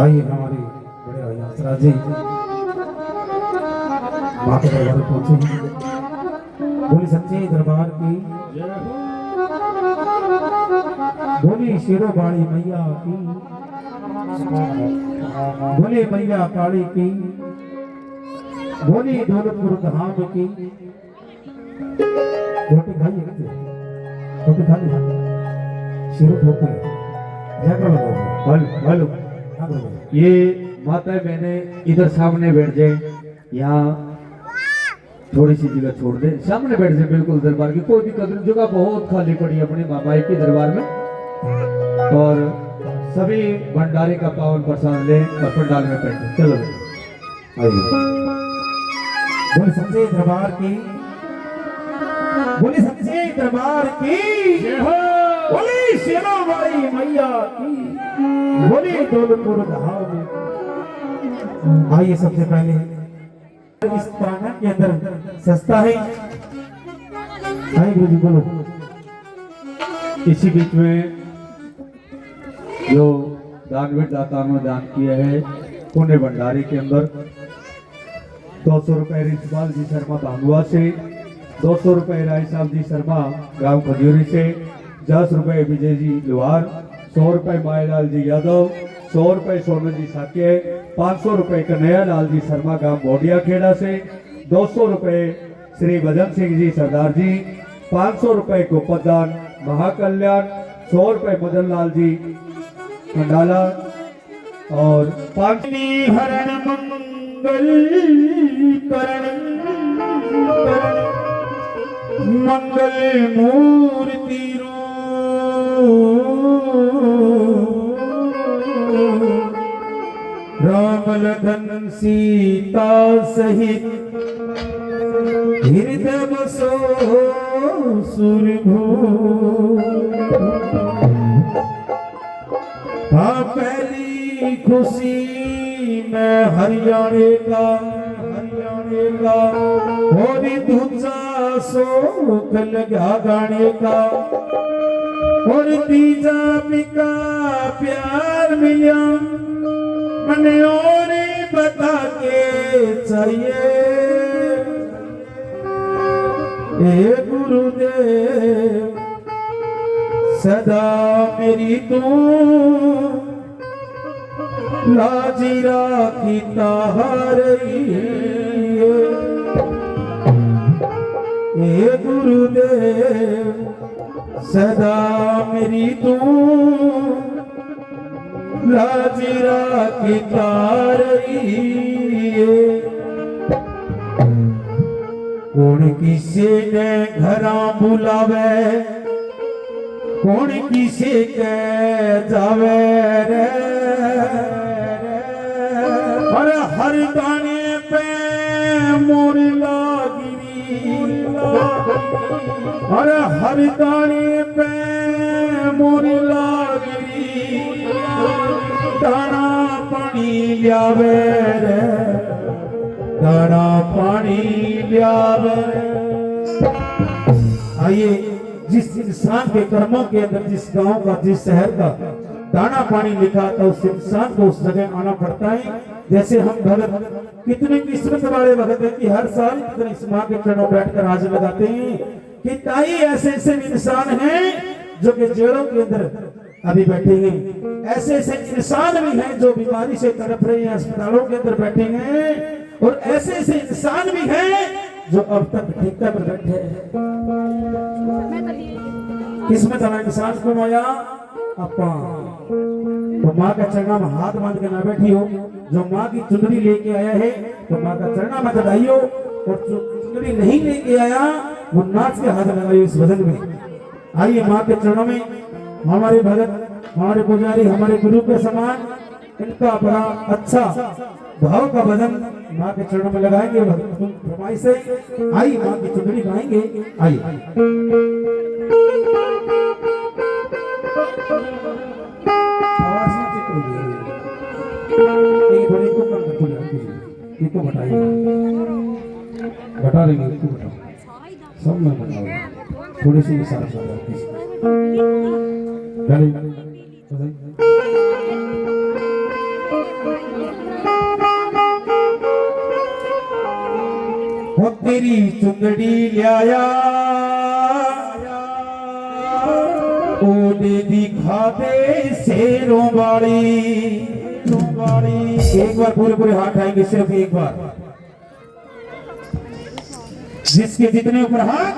आइए हमारे बड़े भाई हंसराज जी माँ के दरबार में पहुंचे हैं। बोली सच्चे दरबार की बोली शेरो बाड़ी मैया की बोली मैया काली की बोली दौलतपुर धाम की। रोटी खाइए रोटी खा ली शेरो ठोके हेलो ये माता बहने इधर सामने बैठ जाए, यहाँ थोड़ी सी जगह छोड़ दे, सामने बैठ जाए बिल्कुल दरबार की, कोई दिक्कत नहीं, जगह बहुत खाली पड़ी है अपनी मामाई के दरबार में। और सभी भंडारे का पावन प्रसाद ले और पंडाल में बैठे। चलो बोले सच्चे दरबार की बोले सच्चे दरबार की बोली शेरों वाली मैया की बोली दौलतपुर धाम की। आइए सबसे पहले इस प्रांगण के अंदर सस्ता है। गुरु जी बोलो। इसी बीच में जो दानवीर दाता ने दान किया है पुण्य भंडारे के अंदर 200 रुपए रिशपाल जी शर्मा भांगुआ से, 200 रुपए राय साहब जी शर्मा गांव खजूरी से, 10 रुपए विजय जी लोहार, 100 रुपए मायलाल जी यादव, 100 रुपए सोनू जी साके, 500 रुपए कन्हैया लाल जी शर्मा गांव बोडिया खेड़ा से, 200 रुपए श्री भजन सिंह जी सरदार जी, 500 रुपए गोपदान महाकल्याण, 100 रुपए मदन लाल जी कंडाला और 5 हरण मंगल करण मंगल मूर्ति राम लखन सीता सहित हृदय बसो सुरभू। पहली खुशी में हरियाणे का और दूसरा शोक लगा गाने का और तीजा पिका प्यार मिला मने और बता के चाहिए ए गुरुदेव सदा मेरी तू लाजी राखी तारी ए गुरुदेव सदा मेरी तू लाजी राखी तारी। कौन किसे ने घरा बुलावे कौन किसे के जावे रे और हर गाने पे मोर लागिरी और हर गाने पे मोर लागिरी दाना पानी लियावे रे दाना पानी लियावे। आइए जिस इंसान के कर्मों के अंदर जिस गांव का जिस शहर का दाना पानी लिखा था उस इंसान को उस जगह आना पड़ता है। जैसे हम भगत कितने किस्मत वाले भगत हैं कि हर साल इस माँ के चरणों बैठकर हाजिर लगाते हैं कि ताई ऐसे ऐसे इंसान हैं जो कि जेलों के अंदर अभी बैठे हैं, ऐसे ऐसे इंसान भी हैं जो बीमारी से तड़प रहे हैं अस्पतालों के अंदर बैठे हैं और ऐसे ऐसे इंसान भी हैं जो अब तक ठेका पर बैठे हैं। किस्मत वाला इंसान को माया अपा तो माँ का चरणा में हाथ बांध के ना बैठी हो, जो माँ की चुनरी लेके आया है तो माँ का चरणा में चढ़ाइयो और जो चुनरी नहीं लेके आया वो नाच के हाथ लगाइयो इस भजन में। आइए माँ के चरणों में हमारे भगत हमारे पुजारी हमारे गुरु के समान इनका बड़ा अच्छा भाव का भजन माँ के चरणों में लगाएंगे फरमाइश से। आई माँ की चुनरी गाएंगे। आइए इनको बताइए बता देंगे इसको बताओ सब मैं बताऊँ थोड़ी सी इशारा वो तेरी चुंदड़ी लिया ओ दे दिखा दे शेरों वाली। एक बार पूरे पूरे हाथ आएंगे, सिर्फ एक बार। जिसके जितने ऊपर हाथ,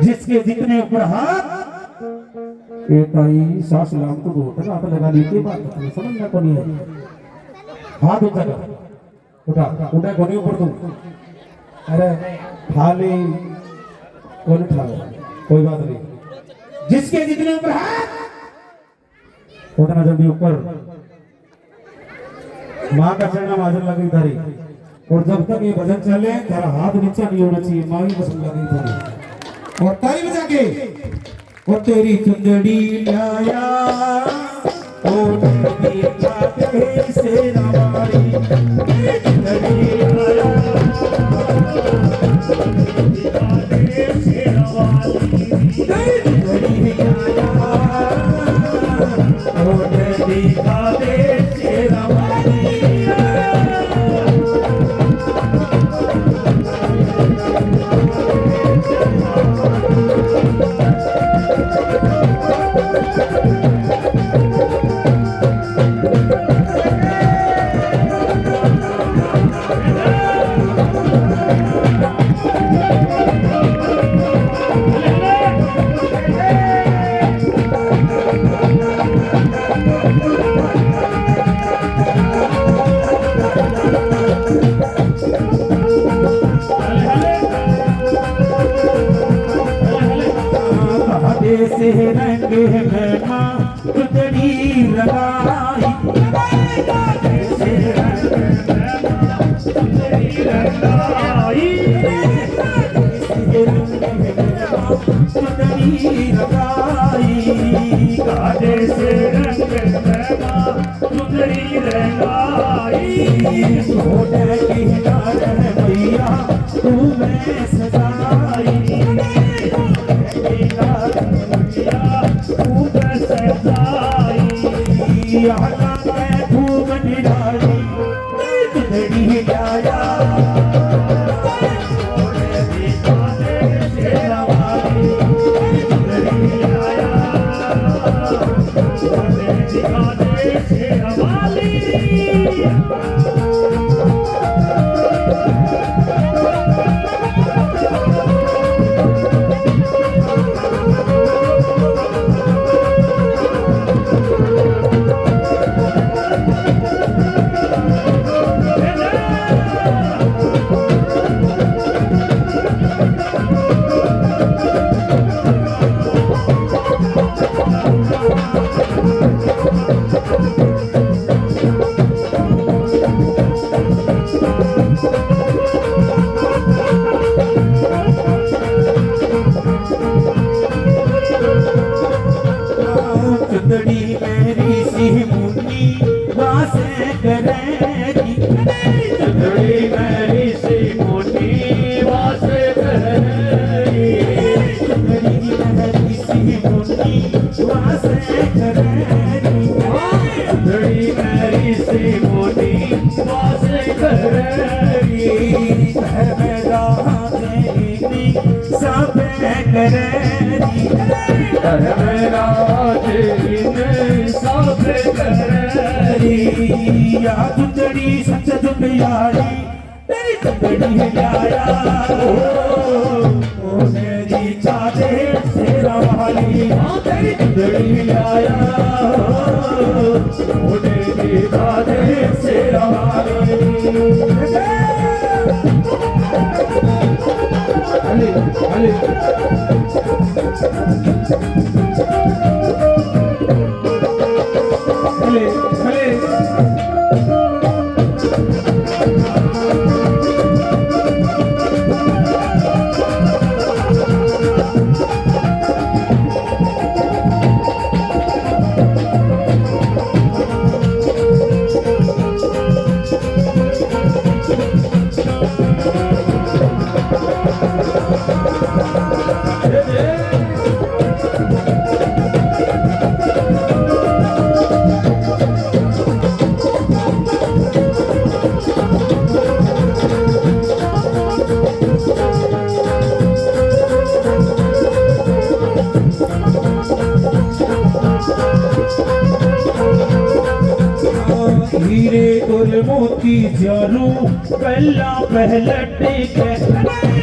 जिसके जितने ऊपर हाथ, ये ताई सास लाम तो दो हाथ लगा ली के बात समझना को नहीं है। हाथ ऊंचा कर, उठा उठा कोनी ऊपर तू। अरे थाली कौन उठा, कोई बात नहीं। जिसके जितने ऊपर हाथ उतना जल्दी ऊपर। माँ का चरणा माजर लगी धरी, और जब तक ये भजन चले तेरा हाथ नीचे नहीं होना चाहिए। माँ की पसंद लगी धरी, और ताली बजा के वो तेरी चुंदड़ी लाया ओ देखा के शेरा वाली। चुंदड़ी लाया शेरा वाली, चुंदड़ी लाया ओ देखा के शेरा वाली। से रंग में माँ चुंदड़ी लगाई, से रंग में माँ चुंदड़ी लगाई, से रंग में माँ चुंदड़ी लगाई, काटे से रंग में माँ चुंदड़ी लगाई। सोने की नार मैया तू मैं सजाई, धूप निराली चुंदड़ी लाया शेरा वाली, चुंदड़ी लाया शेरा वाली। चुंदड़ी मेरी सी मुन्नी वासे करेगी, चुंदड़ी मेरी सी मुन्नी वासे करेगी, चुंदड़ी मेरी सी मुन्नी वासे करेगी, चुंदड़ी मेरी सी मुन्नी वासे करेगी। मेरा देनी सब करेगी, मेरा या चुंदड़ी सच चुंदियाड़ी तेरी चुंदड़ी लाया ओ मेरी चाचे शेरा वाली, तेरी चुंदड़ी लाया ओ मेरी चाचे शेरा वाली। अली अली मोती चारों पहला पहलट के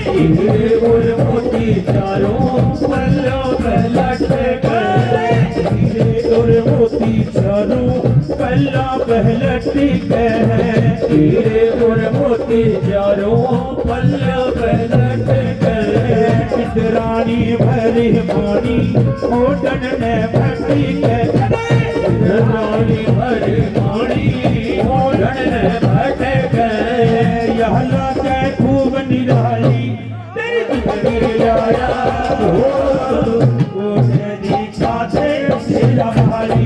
हीरे और मोती चारों पहला पहलट के हीरे और मोती चारों पहला पहलट के हीरे और मोती चारों पहला पहलट के इंद्राणी भरी पानी ओडन ने भटी के इंद्राणी भरी पानी ओडन ने भटे गए यह लागे खूब निराली तेरी जिंदगी आया ओ तेरी छाते तेरा भाई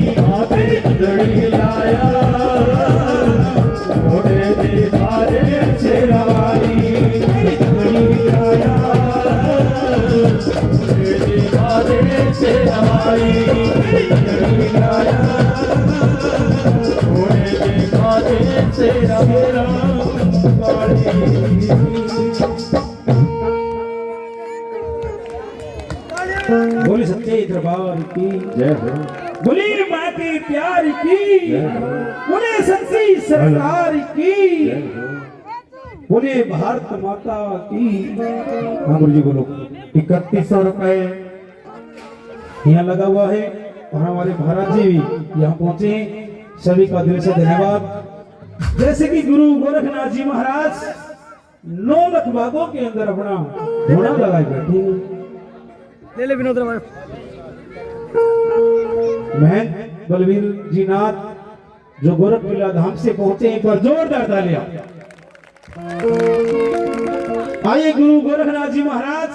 तेरी जिंदगी आया ओ तेरी छाते तेरा भाई तेरी जिंदगी आया तेरी छाते तेरा भाई तेरी जिंदगी आया बोली सच्चे दरबार की जय हो। बोली माँ के प्यार की बोले सच्ची सरकार की बोले भारत माता की। हाँ गुरु जी बोलो। 3100 रुपए यहाँ लगा हुआ है और हमारे महाराज जी भी यहाँ पहुंचे, सभी का दिल से धन्यवाद। जैसे कि गुरु गोरखनाथ जी महाराज 9 लाख बागों के अंदर अपना घोड़ा लगाए बैठे ले ले विनोद महन बलवीर जी नाथ जो गोरखपुरा धाम से पहुंचे, एक बार जोरदार तालियां। आइए गुरु गोरखनाथ जी महाराज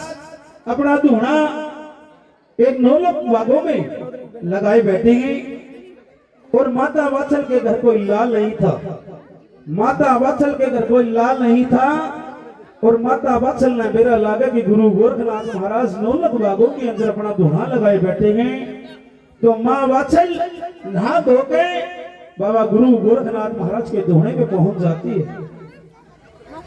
अपना धूना एक 9 लाख बागों में लगाए बैठेंगे और माता वात्सल के घर कोई लाल नहीं था, माता वात्सल के घर कोई लाल नहीं था और माता वात्सल ने मेरा लागा कि गुरु गोरखनाथ महाराज 9 लाख बागों के अंदर अपना धूना लगाए बैठे हैं। तो माँ वात्सल नहा धो के बाबा गुरु गोरखनाथ महाराज के धोने पे पहुंच जाती है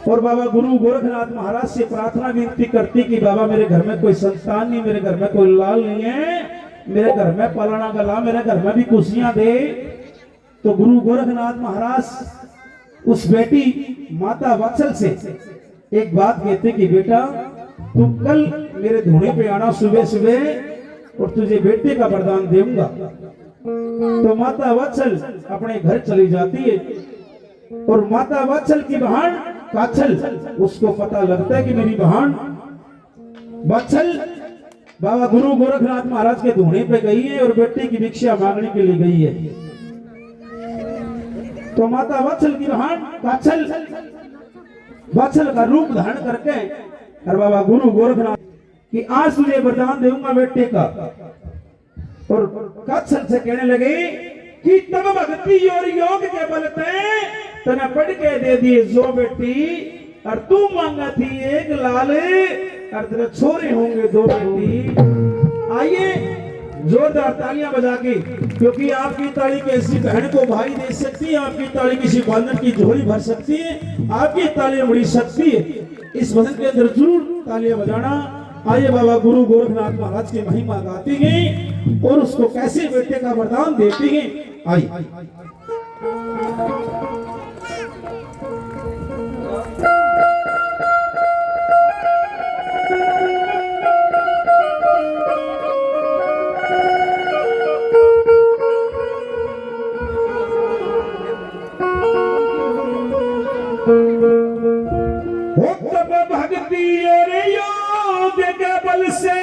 और बाबा गुरु गोरखनाथ महाराज से प्रार्थना विनती करती कि बाबा मेरे घर में कोई संतान नहीं, मेरे घर में कोई लाल नहीं है, मेरे घर में पलाना गला, मेरे घर में भी कुर्सियां दे। तो गुरु गोरखनाथ महाराज उस बेटी माता वात्सल से एक बात कहते कि बेटा तू कल मेरे धोने पे आना सुबह सुबह और तुझे बेटे का वरदान दूंगा। तो माता वात्सल अपने घर चली जाती है और माता वात्सल की बहन काछल उसको पता लगता है कि मेरी बहन वात्सल बाबा गुरु गोरखनाथ महाराज के धोने पे गई है और बेटे की भिक्षा मांगने के लिए गई है। तो माता वात्सल की बहन काछल वात्सल का रूप धारण करके और बाबा गुरु गोरखनाथ कि आज तुझे वरदान दूंगा बेटे का, और काछल से कहने लगे कि तब भक्ति और योग के बल पे तने पढ़ के दे दिए जो बेटी, और तू मांगा थी एक लाल और तेरे छोरे होंगे 2 बेटी। आइए जोरदार तालियां बजा के, क्योंकि आपकी ताली किसी बहन को भाई दे सकती है, आपकी ताली किसी बांधन की झोली भर सकती है, आपकी तालियां बड़ी शक्ति है। इस भजन के अंदर जरूर तालियां बजाना। आइए बाबा गुरु गोरखनाथ महाराज की महिमा गाती गई और उसको कैसे बेटे का वरदान देती गई। आइए भक्ति और योग के बल से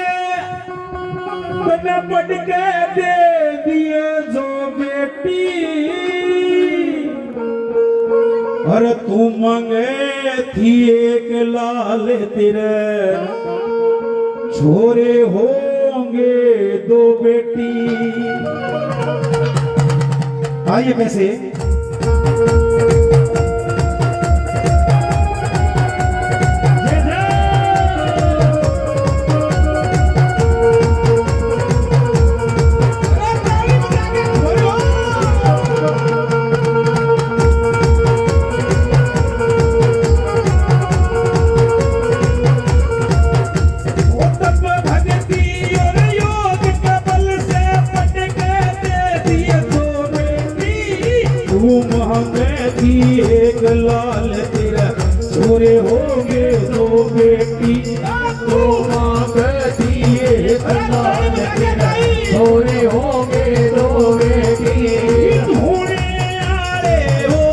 तने पढ़ के दे दिए जो बेटी, और तू मांगे थी एक लाल तेरे छोरे होंगे 2 बेटी। आइए कैसे बेटी एक लाल तेरा छोरे होंगे दो बेटी तो माँ बेटी एक लाल तेरा छोरे होंगे दो बेटी ढूंढे आले हो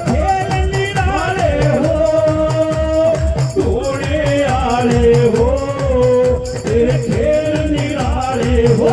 खेल निराले हो ढूंढे आले हो तेरे खेल निराले हो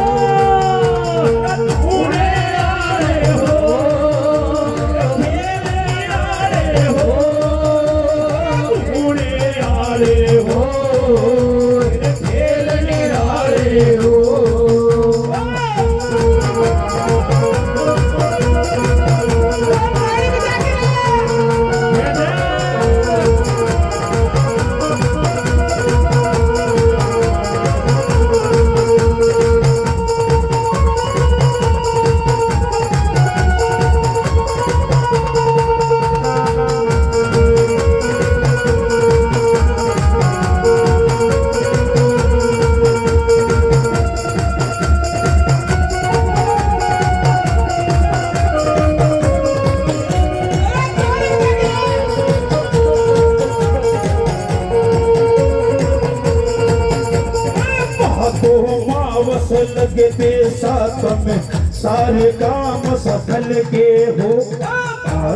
लगते साथ में सारे काम सफल के हो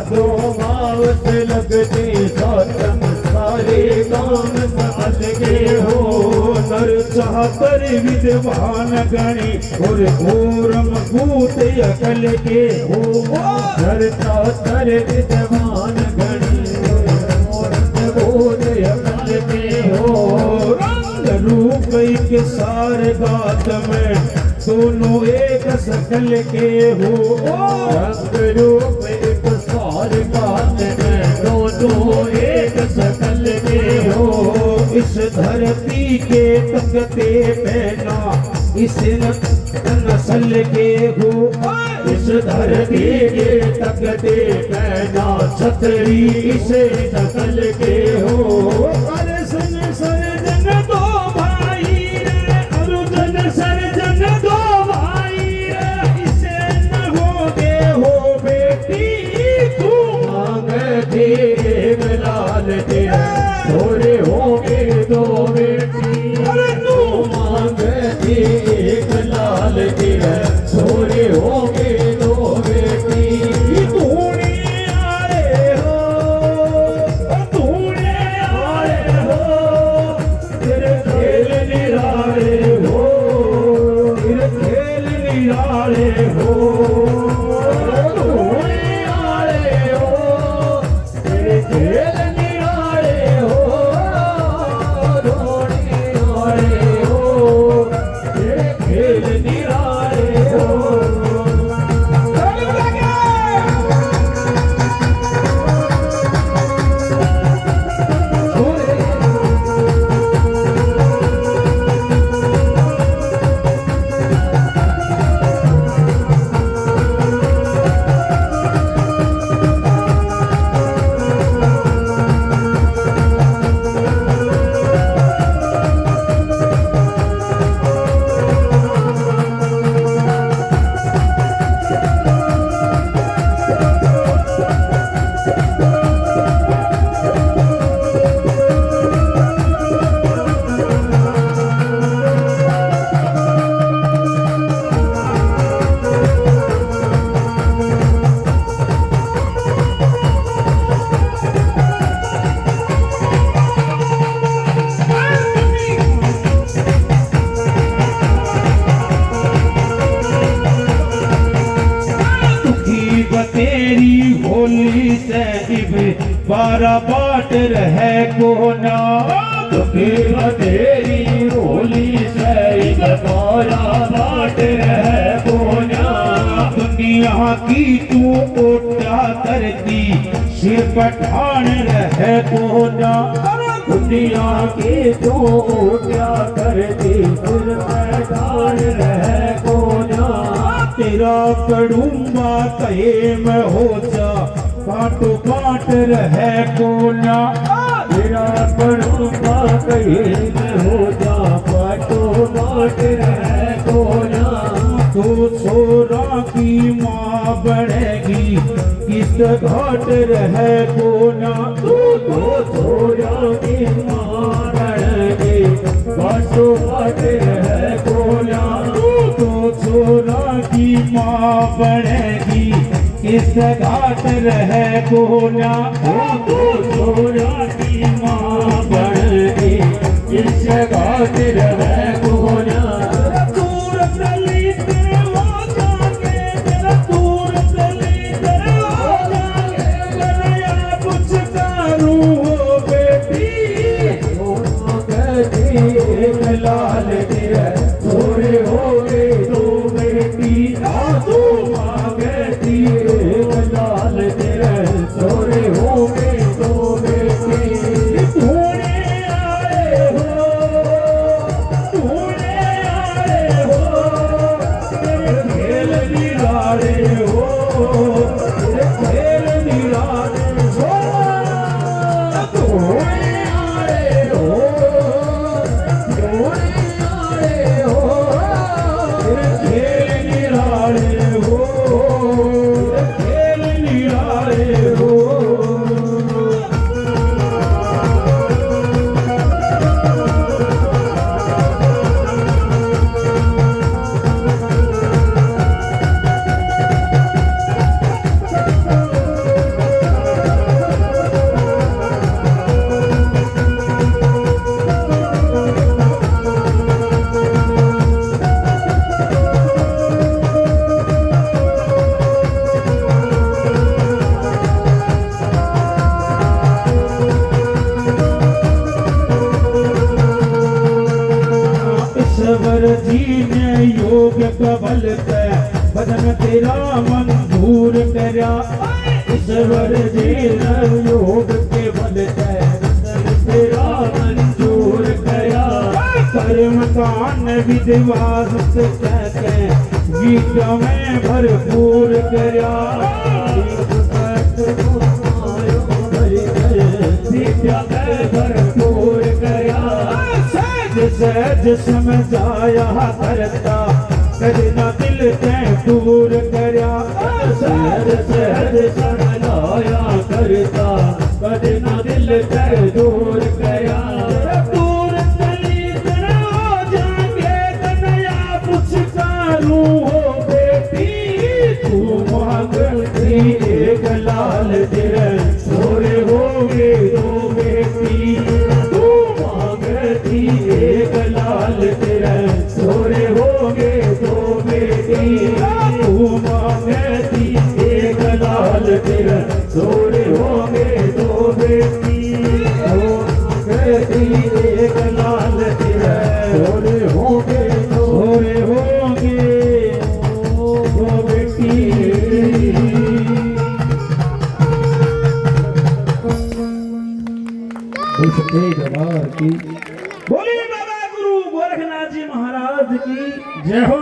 दो मावत लगते साथ में सारे काम सफल के हो नर चाहकर विद्वान गणी और पूरम भूत अकल के हो नर चाहकर विद्वान गणी और भूत अकल के हो रूप के सारे गात में दोनों एक सकल के हो रंग रूप एक सारे गात में दोनों एक सकल के हो इस धरती के तकते पहना इस नस्ल के हो इस धरती के तकते पहना छतरी इस नस्ल के हो अरे सन सरजन दो छोरे होंगे दो बेटी अरे तू मांगती एक लाल तेरा छोरे होंगे दो बेटी तूने आए हो तेरे खेल निराले हो तेरे खेल निराले हो तूने आए हो तेरे खेल बारा बाट रहे कोना तेरी होली से बारा बाट रहे कोना दुनिया की तू ओटा करती सिर पठान रहे कोना दुनिया की तू ओटा करती सिर पठान रहे कोना तेरा कड़ूंबा कहे में हो जा काटो काट रहे कोना तेरा कड़ूंबा कहे में हो जा काटो काट रहे कोना तो छोरा की माँ बढ़ेगी किस घाट रहे कोना तू तो छोरा की मारणगी बासो घाट रहे कोना तू तो छोरा की माँ बनेगी किस घाट रहे कोना तू तो छोरा की माँ बनेगी किस घाट रहे कोना लाल तेरे छोरे हो गए दो बेटी दो मांगती लाल तेरे छोरे हो गए दो बेटी तूने आए हो खेल निराले हो खेल निराले हो तूने आए हो खेल निराले हो खेल निराले हो ईश्वर जी ने योग कबल पे बदन तेरा मंजूर करया ईश्वर जी ने योग के बल पे बदन तेरा मंजूर करया कर्म कान विद्वास से कहते विद्या में भरपूर करया विद्या में भरपूर करया सहज समझाया करता कभी ना दिल ते दूर करया सहज समझाया करता कभी ना दिल ते दूर करया दूर चली हो जाएंगे कन्हैया पुचकारू हो बेटी तू मांगती एक लाल तेरे छोरे होगे दो बेटी एक लाल तेरे छोरे होगे दो बेटी तू मांगती एक लाल तेरे छोरे होगे दो बेटी मांगती एक लाल तेरे छोरे होगे दो बेटी इस तेज की बोली बाबा गुरु गोरखनाथ जी महाराज की जय हो।